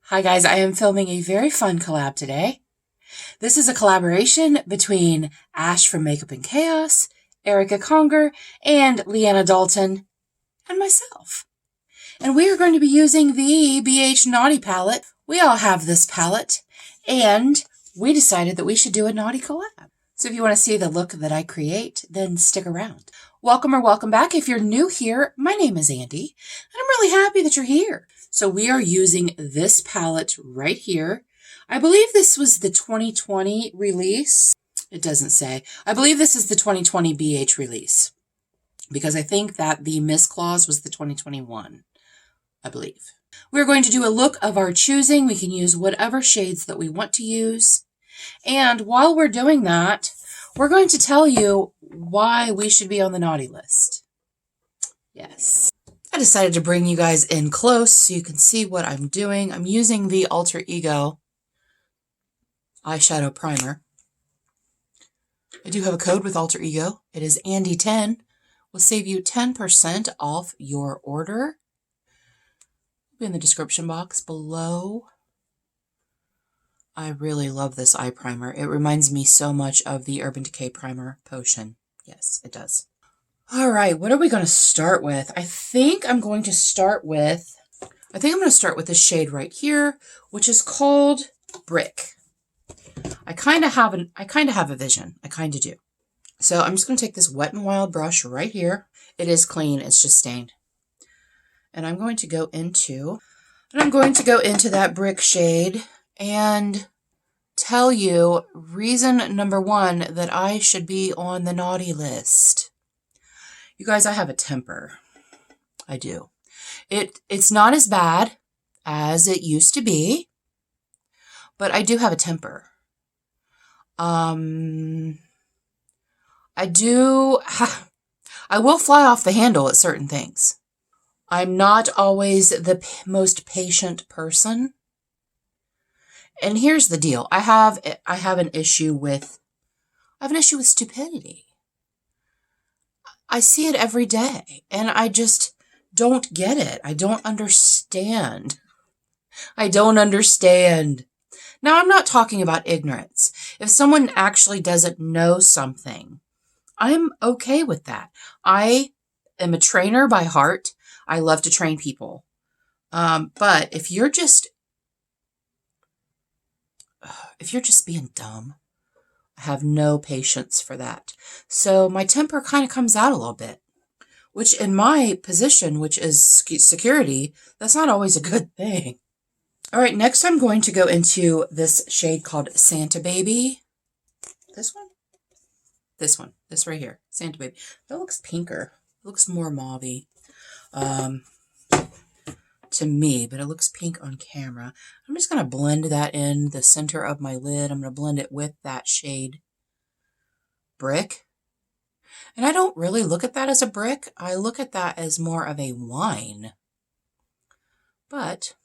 Hi guys, I am filming a very fun collab today. This is a collaboration between Ash from Makeup and Chaos, Erica Conger, and Leanna Dalton, and myself. And we are going to be using the BH Naughty palette. We all have this palette, and we decided that we should do a naughty collab. So if you want to see the look that I create, then stick around. Welcome or welcome back. If you're new here, my name is Andi, and I'm really happy that you're here. So we are using this palette right here. I believe this was the 2020 release. It doesn't say. I believe this is the 2020 BH release, because I think that the Miss Claus was the 2021, I believe. We're going to do a look of our choosing. We can use whatever shades that we want to use. And while we're doing that, we're going to tell you why we should be on the naughty list. Yes. I decided to bring you guys in close so you can see what I'm doing. I'm using the Alter Ego eyeshadow primer. I do have a code with Alter Ego. It is Andi10. Will save you 10% off your order. It'll be in the description box below. I really love this eye primer. It reminds me so much of the Urban Decay Primer Potion. Yes, it does. All right, what are we going to start with? I think I'm going to start with this shade right here, which is called Brick. I kind of have a vision. I kind of do. So I'm just going to take this Wet n Wild brush right here. It is clean. It's just stained. And I'm going to go into that Brick shade and tell you reason number one that I should be on the naughty list. You guys, I have a temper. I do. It's not as bad as it used to be, but I do have a temper. I will fly off the handle at certain things. I'm not always the most patient person. And here's the deal. I have an issue with stupidity. I see it every day, and I just don't get it. I don't understand. Now, I'm not talking about ignorance. If someone actually doesn't know something, I'm okay with that. I am a trainer by heart. I love to train people. But if you're just being dumb, I have no patience for that. So my temper kind of comes out a little bit, which in my position, which is security, that's not always a good thing. All right, next I'm going to go into this shade called Santa Baby. This one, this right here, Santa Baby. That looks pinker. It looks more mauve-y to me, but it looks pink on camera. I'm just going to blend that in the center of my lid. I'm going to blend it with that shade Brick. And I don't really look at that as a brick. I look at that as more of a wine. But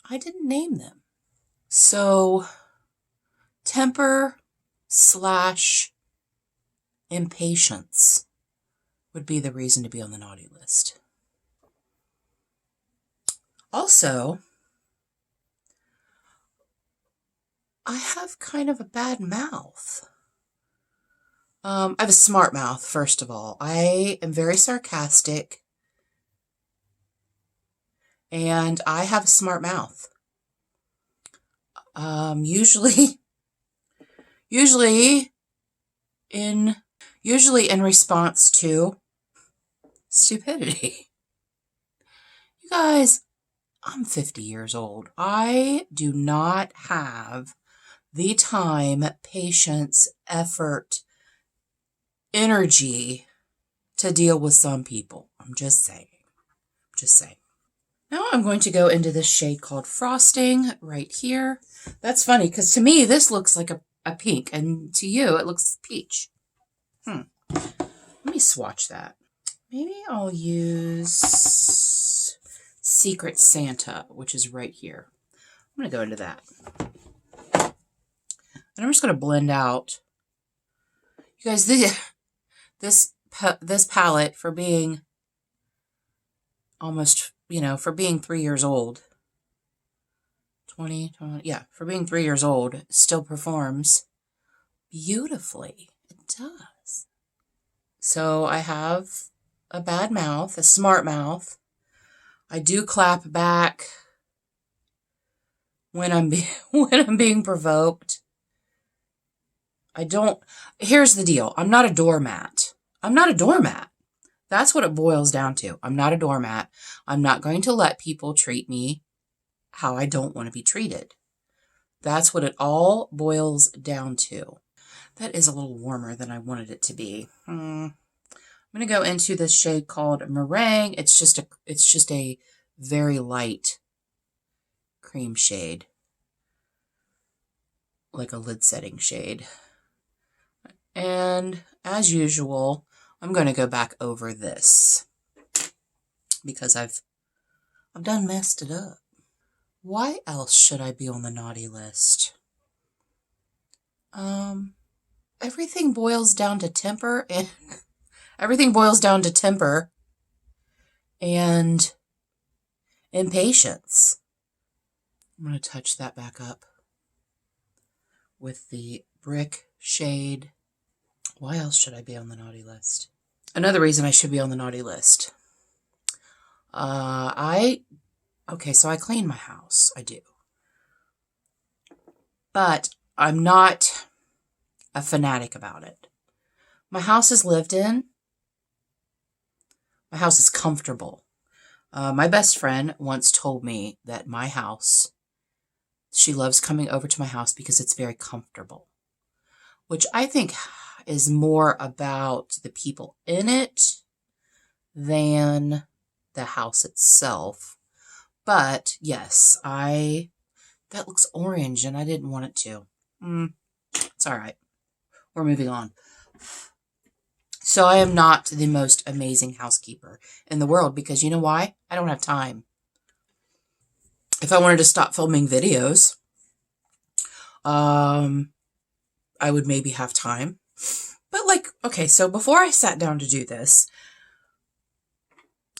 I didn't name them. So temper / impatience would be the reason to be on the naughty list. Also, I have kind of a bad mouth. I have a smart mouth, first of all. I am very sarcastic, and I have a smart mouth. Usually in response to stupidity. You guys, I'm 50 years old. I do not have the time, patience, effort, energy to deal with some people. I'm just saying. Now I'm going to go into this shade called Frosting right here. That's funny because to me this looks like a pink, and to you it looks peach. Let me swatch that. Maybe I'll use Secret Santa, which is right here. I'm going to go into that. And I'm just going to blend out. You guys, this palette, for being almost, for being 3 years old, 20, yeah, for being 3 years old, it still performs beautifully. It does. So I have a bad mouth, a smart mouth. I do clap back when I'm being provoked. Here's the deal. I'm not a doormat. I'm not a doormat. That's what it boils down to. I'm not a doormat. I'm not going to let people treat me how I don't want to be treated. That's what it all boils down to. That is a little warmer than I wanted it to be. I'm going to go into this shade called Meringue. It's just a very light cream shade. Like a lid setting shade. And as usual, I'm going to go back over this because I've done messed it up. Why else should I be on the naughty list? Everything boils down to temper and impatience. I'm going to touch that back up with the brick shade. Why else should I be on the naughty list? Another reason I should be on the naughty list. So I clean my house. I do. But I'm not a fanatic about it. My house is lived in. My house is comfortable. My best friend once told me that my house, she loves coming over to my house because it's very comfortable, which I think is more about the people in it than the house itself. But yes, that looks orange and I didn't want it to. It's all right. We're moving on. So I am not the most amazing housekeeper in the world because you know why? I don't have time. If I wanted to stop filming videos, I would maybe have time. But okay, so before I sat down to do this,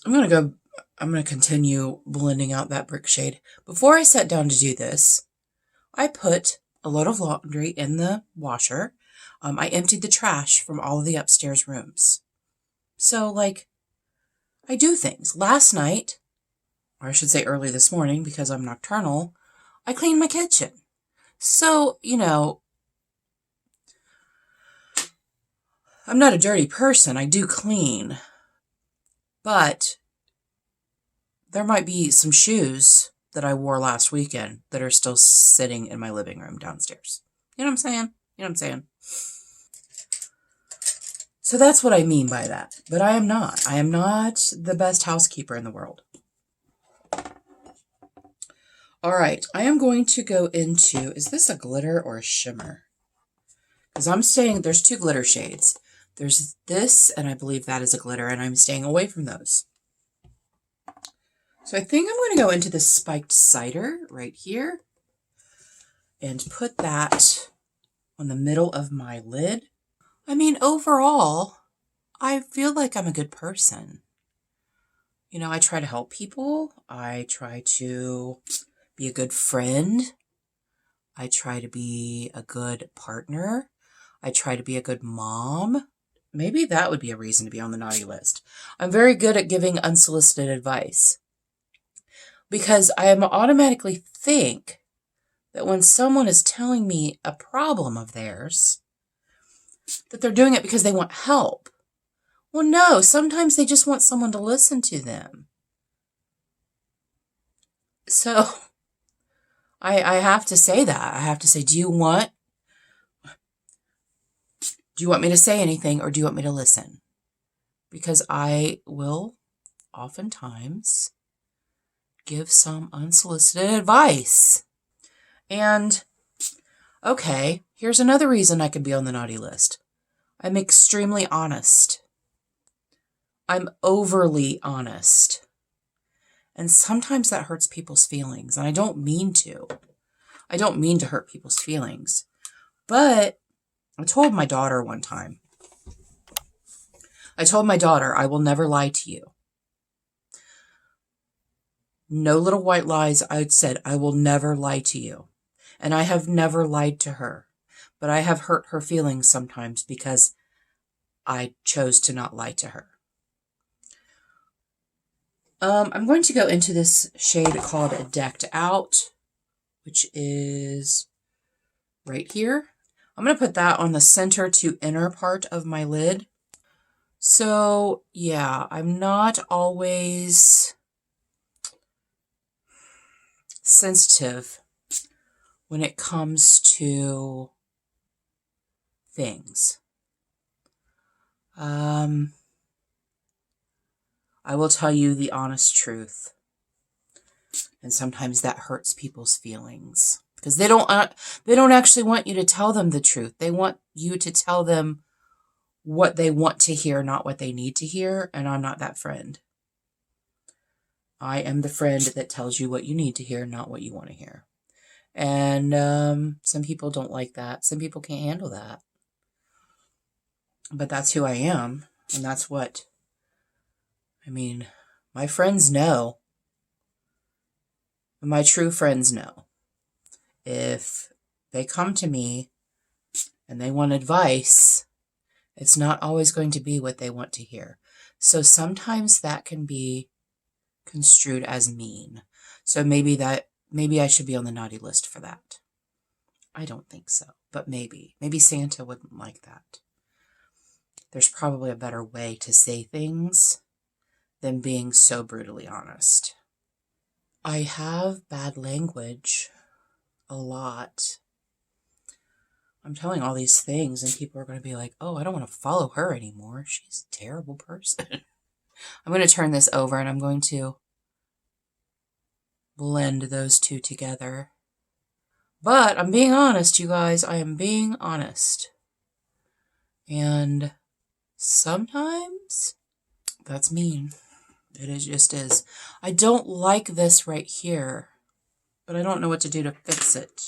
I'm going to continue blending out that brick shade. Before I sat down to do this, I put a load of laundry in the washer. I emptied the trash from all of the upstairs rooms. So, I do things. Last night, or I should say early this morning because I'm nocturnal, I cleaned my kitchen. So, I'm not a dirty person. I do clean. But there might be some shoes that I wore last weekend that are still sitting in my living room downstairs. You know what I'm saying? So that's what I mean by that. But I am not. I am not the best housekeeper in the world. All right. I am going to go into, is this a glitter or a shimmer? Because I'm staying, there's two glitter shades. There's this, and I believe that is a glitter, and I'm staying away from those. So I think I'm going to go into the spiked cider right here and put that on the middle of my lid. I mean, overall, I feel like I'm a good person. I try to help people. I try to be a good friend. I try to be a good partner. I try to be a good mom. Maybe that would be a reason to be on the naughty list. I'm very good at giving unsolicited advice because I automatically think that when someone is telling me a problem of theirs, that they're doing it because they want help. Well, no, sometimes they just want someone to listen to them. So I have to say that. I have to say, do you want me to say anything or do you want me to listen? Because I will oftentimes give some unsolicited advice. And okay, here's another reason I could be on the naughty list. I'm extremely honest. I'm overly honest. And sometimes that hurts people's feelings. And I don't mean to. I don't mean to hurt people's feelings. But I told my daughter one time. I will never lie to you. No little white lies. I said, I will never lie to you. And I have never lied to her. But I have hurt her feelings sometimes because I chose to not lie to her. I'm going to go into this shade called Decked Out, which is right here. I'm going to put that on the center to inner part of my lid. So, yeah, I'm not always sensitive when it comes to things. I will tell you the honest truth. And sometimes that hurts people's feelings. Because they don't actually want you to tell them the truth. They want you to tell them what they want to hear, not what they need to hear. And I'm not that friend. I am the friend that tells you what you need to hear, not what you want to hear. And some people don't like that. Some people can't handle that. But that's who I am. And that's what, I mean, my friends know. My true friends know. If they come to me and they want advice, it's not always going to be what they want to hear. So sometimes that can be construed as mean. So maybe I should be on the naughty list for that. I don't think so, but maybe Santa wouldn't like that. There's probably a better way to say things than being so brutally honest. I have bad language a lot. I'm telling all these things and people are going to be like, oh, I don't want to follow her anymore. She's a terrible person. I'm going to turn this over and I'm going to blend those two together. But I'm being honest, you guys. I am being honest. And sometimes that's mean. It just is. I don't like this right here, but I don't know what to do to fix it.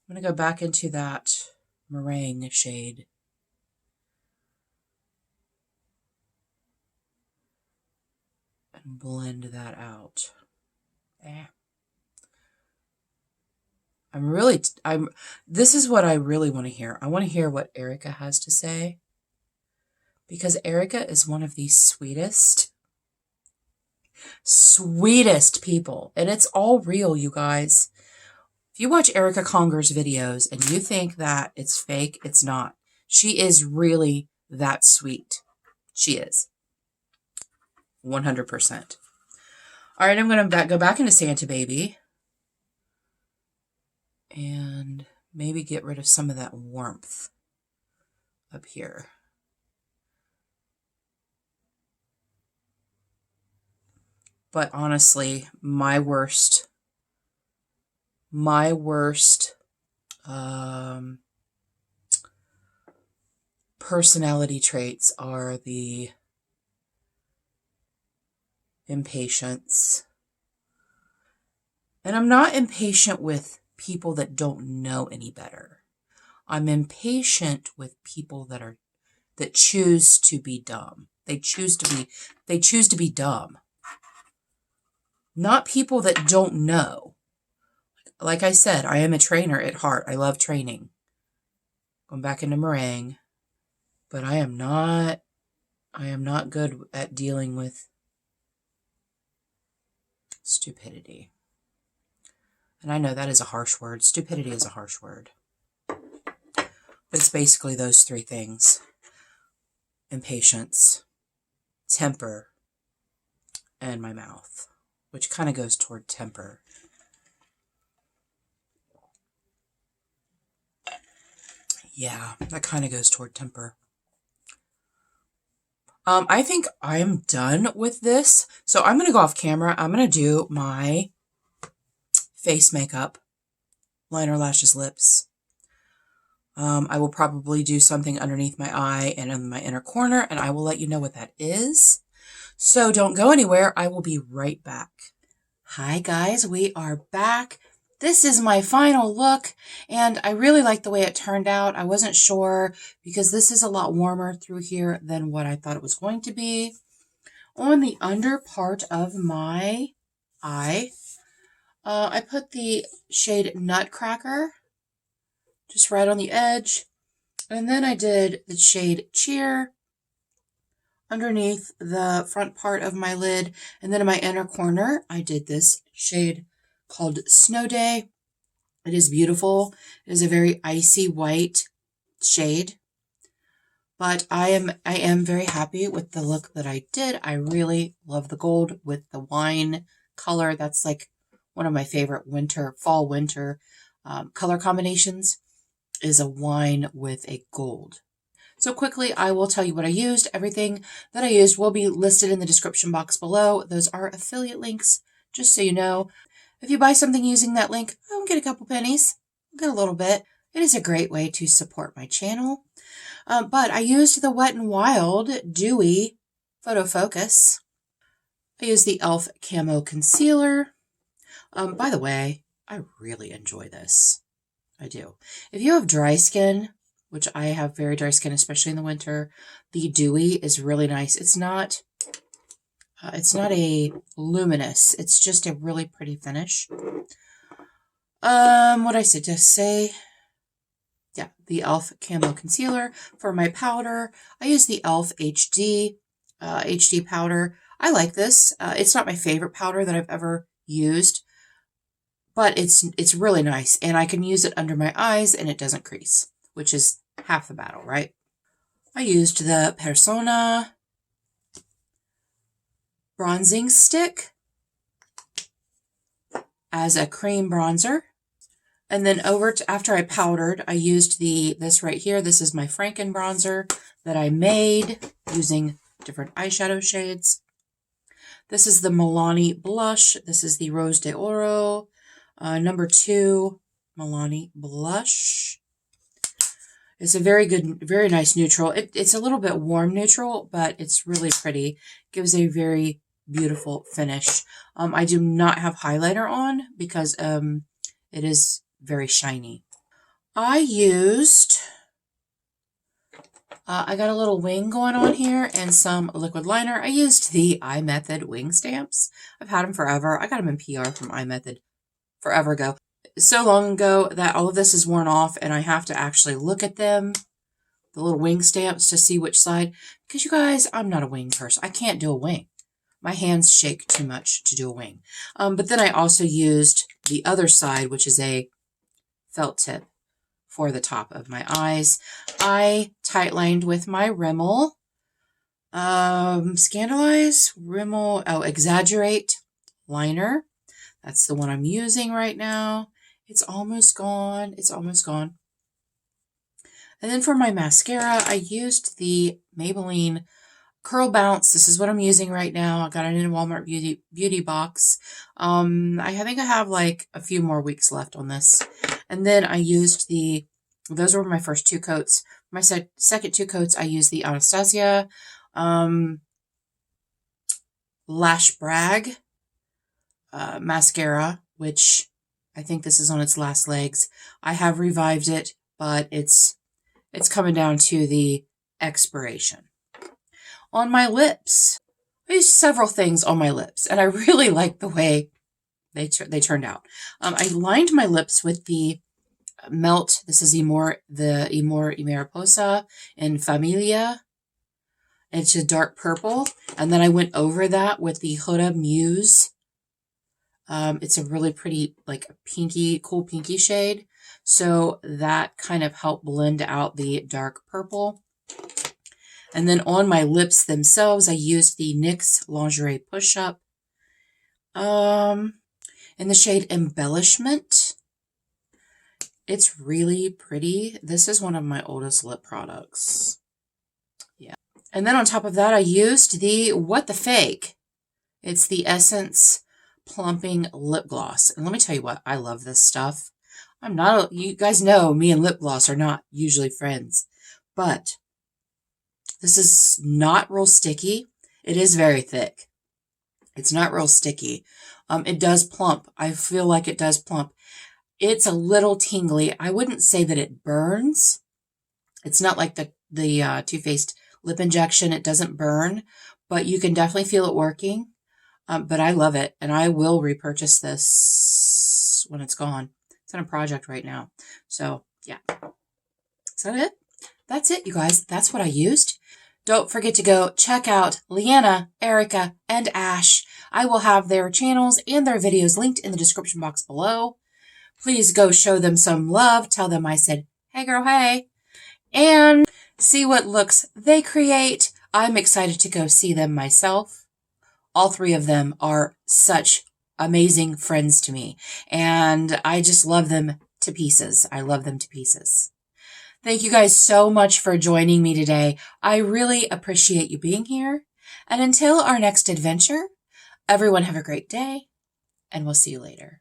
I'm going to go back into that meringue shade. And blend that out. This is what I really want to hear. I want to hear what Erica has to say. Because Erica is one of the sweetest people. And it's all real, you guys. If you watch Erica Conger's videos and you think that it's fake, it's not. She is really that sweet. She is. 100%. All right, I'm going to go back into Santa Baby. And maybe get rid of some of that warmth up here. But honestly, my worst personality traits are the impatience. And I'm not impatient with people that don't know any better. I'm impatient with people that choose to be dumb. They choose to be dumb. Not people that don't know. Like I said, I am a trainer at heart. I love training. Going back into meringue. But I am not good at dealing with stupidity. And I know that is a harsh word. Stupidity is a harsh word. But it's basically those three things. Impatience, temper, and my mouth. Which kind of goes toward temper. Yeah, that kind of goes toward temper. I think I'm done with this. So I'm going to go off camera. I'm going to do my face makeup. Liner, lashes, lips. I will probably do something underneath my eye and in my inner corner. And I will let you know what that is. So don't go anywhere. I will be right back. Hi guys, we are back. This is my final look, and I really like the way it turned out. I wasn't sure because this is a lot warmer through here than what I thought it was going to be. On the under part of my eye. I put the shade Nutcracker just right on the edge. And then I did the shade Cheer underneath the front part of my lid. And then in my inner corner, I did this shade called Snow Day. It is beautiful. It is a very icy white shade. But I am very happy with the look that I did. I really love the gold with the wine color. That's like one of my favorite fall winter color combinations, is a wine with a gold. So quickly, I will tell you what I used. Everything that I used will be listed in the description box below. Those are affiliate links, just so you know. If you buy something using that link, I'll get a couple pennies. I'll get a little bit. It is a great way to support my channel. But I used the Wet n Wild Dewy Photo Focus. I used the e.l.f. Camo Concealer. By the way, I really enjoy this. I do. If you have dry skin, which I have very dry skin, especially in the winter, the Dewy is really nice. It's not a luminous. It's just a really pretty finish. What I said to say, yeah, the e.l.f. Camo Concealer. For my powder, I use the e.l.f. HD powder. I like this. It's not my favorite powder that I've ever used, but it's really nice, and I can use it under my eyes and it doesn't crease, which is half the battle, right? I used the Persona bronzing stick as a cream bronzer. And then after I powdered, I used this right here. This is my Franken bronzer that I made using different eyeshadow shades. This is the Milani blush. This is the Rose de Oro number 2 Milani blush. It's a very good, very nice neutral. It's a little bit warm neutral, but it's really pretty. Gives a very beautiful finish. I do not have highlighter on because it is very shiny. I got a little wing going on here and some liquid liner. I used the iMethod wing stamps. I've had them forever. I got them in PR from iMethod forever ago. So long ago that all of this is worn off and I have to actually look at them, the little wing stamps, to see which side. Because you guys, I'm not a wing person. I can't do a wing. My hands shake too much to do a wing. But then I also used the other side, which is a felt tip for the top of my eyes. I tight-lined with my Rimmel Rimmel Exaggerate liner. That's the one I'm using right now. It's almost gone. It's almost gone. And then for my mascara, I used the Maybelline Curl Bounce. This is what I'm using right now. I got it in a Walmart beauty box. I think I have like a few more weeks left on this. And then I used those were my first 2 coats. My second 2 coats, I used the Anastasia Lash Brag mascara, which I think this is on its last legs. I have revived it, but it's coming down to the expiration. On my lips, I used several things on my lips, and I really like the way they turned out. I lined my lips with the Melt. This is Amor Mariposa in Familia. It's a dark purple, and then I went over that with the Huda Muse. It's a really pretty, like a pinky, cool pinky shade. So that kind of helped blend out the dark purple. And then on my lips themselves, I used the NYX Lingerie Push-Up in the shade Embellishment. It's really pretty. This is one of my oldest lip products. Yeah. And then on top of that, I used the What the Fake. It's the Essence Plumping Lip Gloss. And let me tell you what, I love this stuff. You guys know me and lip gloss are not usually friends, but this is not real sticky. It is very thick. It's not real sticky. It does plump. I feel like it does plump. It's a little tingly. I wouldn't say that it burns. It's not like the Too Faced lip injection. It doesn't burn, but you can definitely feel it working. But I love it, and I will repurchase this when it's gone. It's on a project right now. So, yeah. Is that it? That's it, you guys. That's what I used. Don't forget to go check out Leanna, Erica, and Ash. I will have their channels and their videos linked in the description box below. Please go show them some love. Tell them I said, hey girl, hey. And see what looks they create. I'm excited to go see them myself. All three of them are such amazing friends to me. And I just love them to pieces. I love them to pieces. Thank you guys so much for joining me today. I really appreciate you being here. And until our next adventure, everyone have a great day, and we'll see you later.